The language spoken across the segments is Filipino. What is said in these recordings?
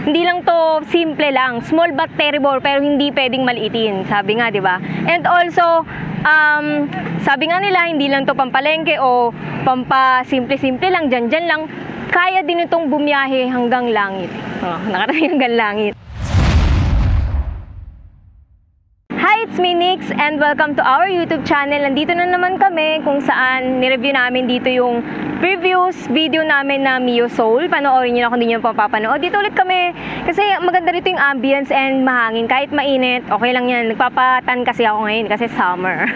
Hindi lang to simple lang, small but terrible, pero hindi pwedeng maliitin, sabi nga, di ba? And also, sabi nga nila, hindi lang to pampalengke o simple-simple lang, dyan lang. Kaya din itong bumiyahe hanggang langit. Nakarating hanggang langit. Hi, it's me Nix and welcome to our YouTube channel. Nandito na naman kami kung saan nireview namin dito yung previous video namin na Mio Soul. Panoorin nyo na kung hindi nyo papapanood. Dito ulit kami kasi maganda rito yung ambience and mahangin. Kahit mainit, okay lang yan. Nagpapatan kasi ako ngayon kasi summer.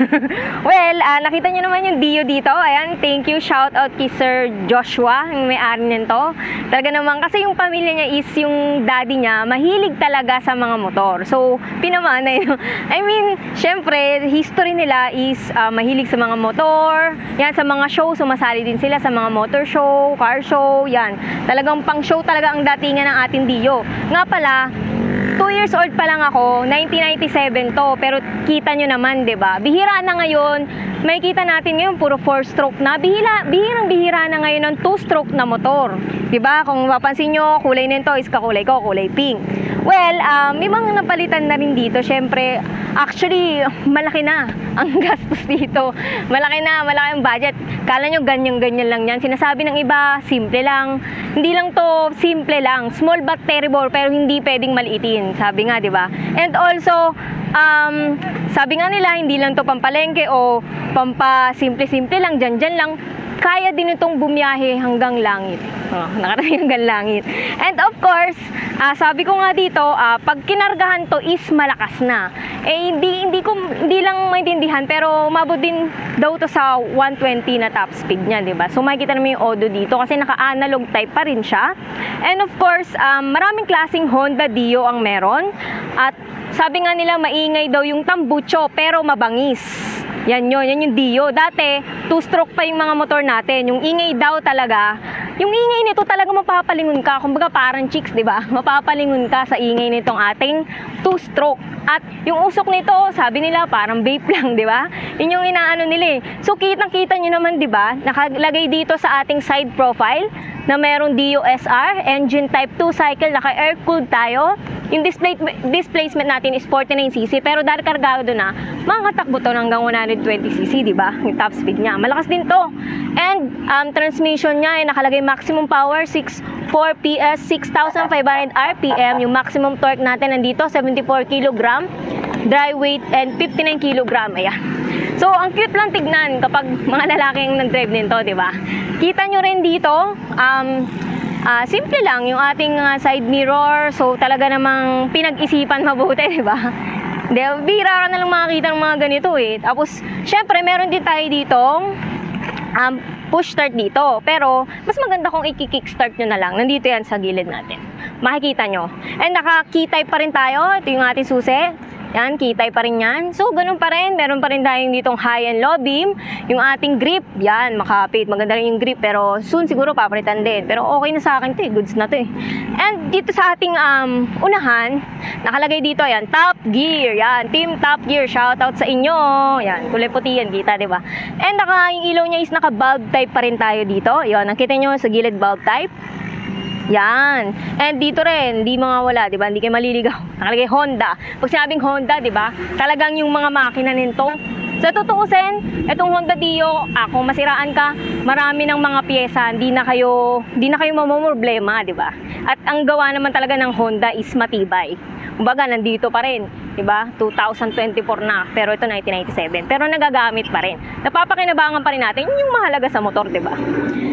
Well, nakita nyo naman yung Dio dito. Ayan, thank you. Shout out kay Sir Joshua, yung may-ari nito. Talaga naman, kasi yung pamilya niya is yung daddy niya, mahilig talaga sa mga motor. So, pinamana yun. I mean, syempre, history nila is mahilig sa mga motor. Yan, sa mga show, sumasali din sila sa mga motor show, car show, yan. Talagang pang show talaga ang datingan ng ating Dio. Nga pala, 2 years old pa lang ako, 1997 to, pero kita nyo naman, 'di ba? Bihira na ngayon, may kita natin ngayon puro 4-stroke na. Bihirang-bihira na ngayon ng 2-stroke na motor. 'Di ba? Kung mapapansin nyo, kulay nito is kakulay ko, kulay pink. Well, may mga napalitan na rin dito. Syempre, actually, malaki na ang gastos dito. Malaki ang budget. Kala nyo ganyan-ganyan lang yan. Sinasabi ng iba, simple lang. Hindi lang to simple lang. Small but terrible, pero hindi pwedeng maliitin. Sabi nga, di ba? And also, sabi nga nila, hindi lang to pampalengke o simple-simple lang, dyan lang. Kaya din itong bumiyahe hanggang langit. Nakarating hanggang langit. And of course, sabi ko nga dito, pag kinargahan to is malakas na. Eh, hindi lang maintindihan, pero umabot din daw to sa 120 na top speed niya, diba? So makikita naman yung audio dito kasi naka-analog type pa rin siya. And of course, maraming klaseng Honda Dio ang meron. At sabi nga nila, maingay daw yung tambucho, pero mabangis. Yan yung Dio. Dati, 2-stroke pa yung mga motor natin. Yung ingay daw talaga, yung ingay nito talaga mapapalingon ka. Kumbaga parang chicks, di ba? Mapapalingon ka sa ingay nitong ating 2-stroke. At yung usok nito, sabi nila parang vape lang, di ba? Yun yung inaano nila eh. So kitang-kita nyo naman, di ba? Nakalagay dito sa ating side profile na merong Dio SR, engine type 2 cycle, naka-air-cooled tayo. Yung displacement natin is 49cc, pero dahil kargado na, makakatakbo to hanggang 120cc, di ba? Yung top speed niya. Malakas din to. And transmission niya ay nakalagay maximum power 4 PS, 6,500 RPM. Yung maximum torque natin nandito 74 kg, dry weight and 59 kg. Ayan. So, ang cute lang tignan kapag mga lalaking nag-drive nito, di ba? Kita nyo rin dito, simple lang yung ating side mirror. So, talaga namang pinag-isipan mabuti, di ba? Bira ka na lang makakita ng mga ganito eh. Tapos, syempre, meron din tayo dito push start dito. Pero, mas maganda kung i-kickstart nyo na lang. Nandito yan sa gilid natin. Makikita nyo. And naka-key type pa rin tayo. Ito yung ating susi. Yan, key type pa rin yan. So, ganun pa rin. Meron pa rin tayong ditong high and low beam. Yung ating grip, yan, makapit. Maganda rin yung grip, pero soon siguro papalitan din. Pero okay na sa akin to eh. Goods na to eh. And dito sa ating unahan, nakalagay dito, yan, Top Gear. Yan, Team Top Gear. Shoutout sa inyo. Yan, kulay puti yan, kita, diba? And yung ilaw niya is naka-bulb type pa rin tayo dito. Yan, nakita nyo sa gilid bulb type. Yan. And dito rin, hindi mawawala, 'di ba? Hindi kayo maliligaw. Nakalagay Honda. Pag sinabing Honda, 'di ba? Talagang yung mga makina nito. Sa tutuusin, itong Honda Dio, kung masiraan ka, marami ng mga piyesa, hindi na kayo mamomroblema, 'di ba? At ang gawa naman talaga ng Honda is matibay. Kumbaga, nandito pa rin, 'di ba? 2024 na, pero ito 1997. Pero nagagamit pa rin. Napapakinabangan pa rin natin, yun yung mahalaga sa motor, 'di ba?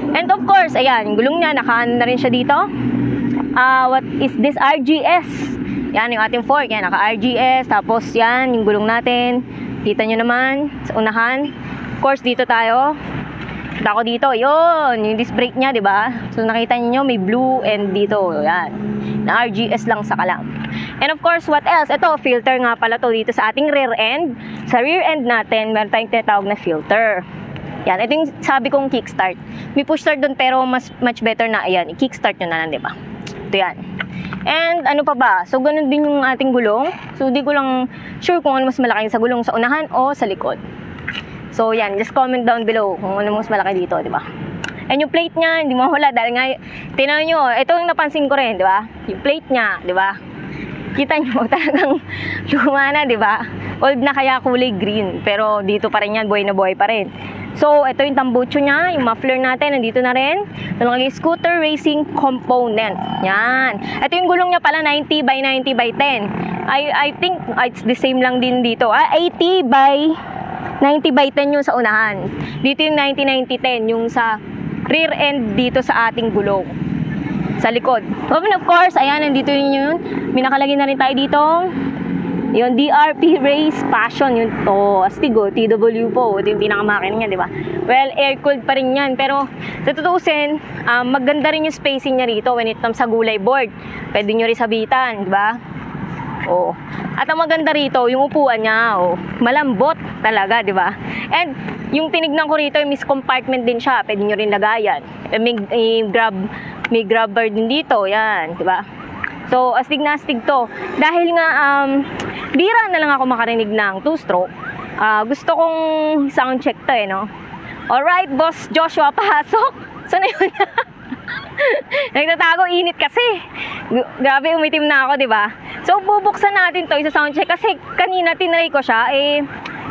And of course, ayan, yung gulong niya, naka-ano na rin siya dito. What is this? RGS. Yan, yung ating fork. Yan, naka-RGS. Tapos yan, yung gulong natin. Kita nyo naman, sa unahan. Of course, dito tayo. Kita ko dito, yun, yung disc brake niya, diba? So, nakita nyo, may blue and dito, yan. Na RGS lang sa kalam. And of course, what else? Ito, filter nga pala to dito sa ating rear end. Sa rear end natin, meron tayong tinatawag na filter. Yan, ito yung sabi kong kickstart. May push start doon, pero much better na, ayan, i-kickstart nyo na lang, diba? Ito yan. And ano pa ba? So, ganun din yung ating gulong. So, di ko lang sure kung ano mas malaki sa gulong, sa unahan o sa likod. So, yan. Just comment down below kung ano mas malaki dito, diba? And yung plate niya, hindi mawala dahil nga, tingnan nyo, ito yung napansin ko rin, di ba? Yung plate niya, di ba? Kita nyo, talagang luma na, di ba? Old na kaya kulay green, pero dito pa rin yan, buhay na buhay pa rin. So, ito yung tambucho niya, yung muffler natin, nandito na rin. Nakalagay scooter racing component. Yan. Ito yung gulong niya pala, 90 by 90 by 10. I think it's the same lang din dito. 80 by 90 by 10 yung sa unahan. Dito yung 90-90-10, yung sa rear end dito sa ating gulong. Sa likod. And of course, ayan, nandito yun. May nakalagay na rin tayo dito. Yung DRP Race Passion, yun to. Astigo, TW po. Ito yung pinakamakin niya, di ba? Well, air-cooled pa rin yan. Pero, sa tutusin, maganda rin yung spacing niya rito when it comes sa gulay board. Pwede nyo rin sabitan, di ba? Oh. At ang maganda rito, yung upuan niya, malambot talaga, di ba? And, yung tinignan ko rito, yung compartment din siya. Pwede nyo rin lagayan. May grabber din dito, yan, di ba? So, astig na astig to. Dahil nga, bira na lang ako makarinig ng 2-stroke. Gusto kong sound check to no? Alright, Boss Joshua, pasok. Saan na yun? Nagtatago, init kasi. Grabe, umitim na ako, di ba? So, bubuksan natin to sa sound check kasi kanina tinry ko siya,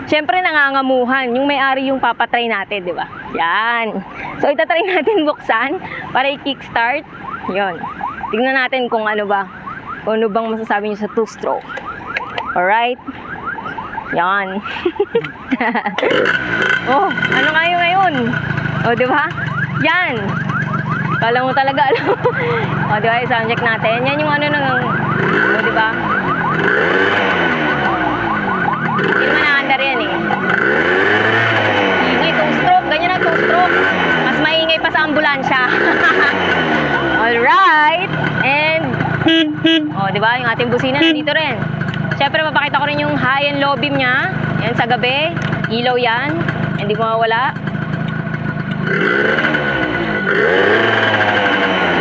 syempre nangangamuhan. Yung may-ari yung papatry natin, di ba? Yan. So, itatry natin buksan para i-kickstart. Yun. Tingnan natin kung ano ba. Kung ano bang masasabi niyo sa 2-stroke. Alright? Yan. Oh, ano nga yun ngayon? O, di ba? Yan. Kala mo talaga, alam mo. O, di ba? Sound check natin. Yan yung ano nang, o, di ba? Hindi naman na-under yan Ingay, 2-stroke. Ganyan ang 2-stroke. Mas maingay pa sa ambulansya. Alright. And, o, di ba? Yung ating busina nandito rin. Siyempre, mapakita ko rin yung high and low beam niya. Yan, sa gabi. Ilaw yan. Hindi mawawala.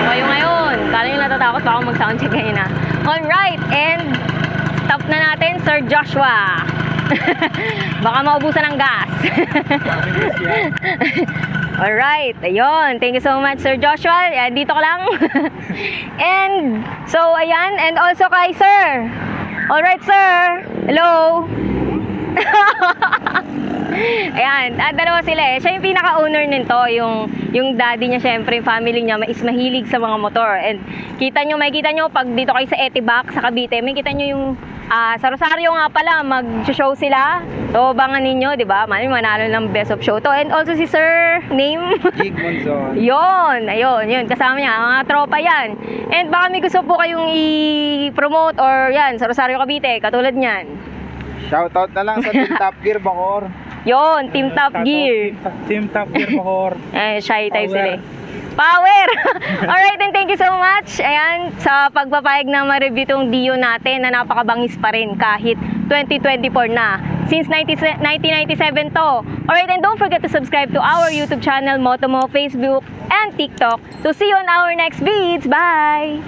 Kayo ngayon. Kala nyo natatakot pa akong mag-sound check ngayon na. Alright. And, stop na natin, Sir Joshua. Baka maubusan ng gas. Alright. Ayun. Thank you so much, Sir Joshua. Dito ka lang. And, so, ayan. And also kay Sir. Alright, sir. Hello. Ayan, dalawa sila Siya yung pinaka-owner nito, yung daddy niya, syempre, yung family niya is mahilig sa mga motor. And makikita nyo pag dito kayo sa Etibac, sa Cavite, makikita nyo yung sa Rosario nga pala, mag-show sila. So, abangan ninyo, di ba? Manalo ng best of show to. And also si sir, name? Jig Monzon. Yun. Kasama niya, mga tropa yan. And baka may gusto po kayong i-promote or yan, sa Rosario Cavite, katulad niyan. Shoutout na lang sa Team Top Gear, Bacoor. Yun, Team Top Gear. Team Top Gear, Bacoor. Shy type sila Power! Alright, and thank you so much. Ayan, sa pagpapayag na ma-review tong Dio natin na napakabangis pa rin kahit 2024 na. Since 1997 to. Alright, and don't forget to subscribe to our YouTube channel, Motomo, Facebook, and TikTok. So see you on our next vids. Bye!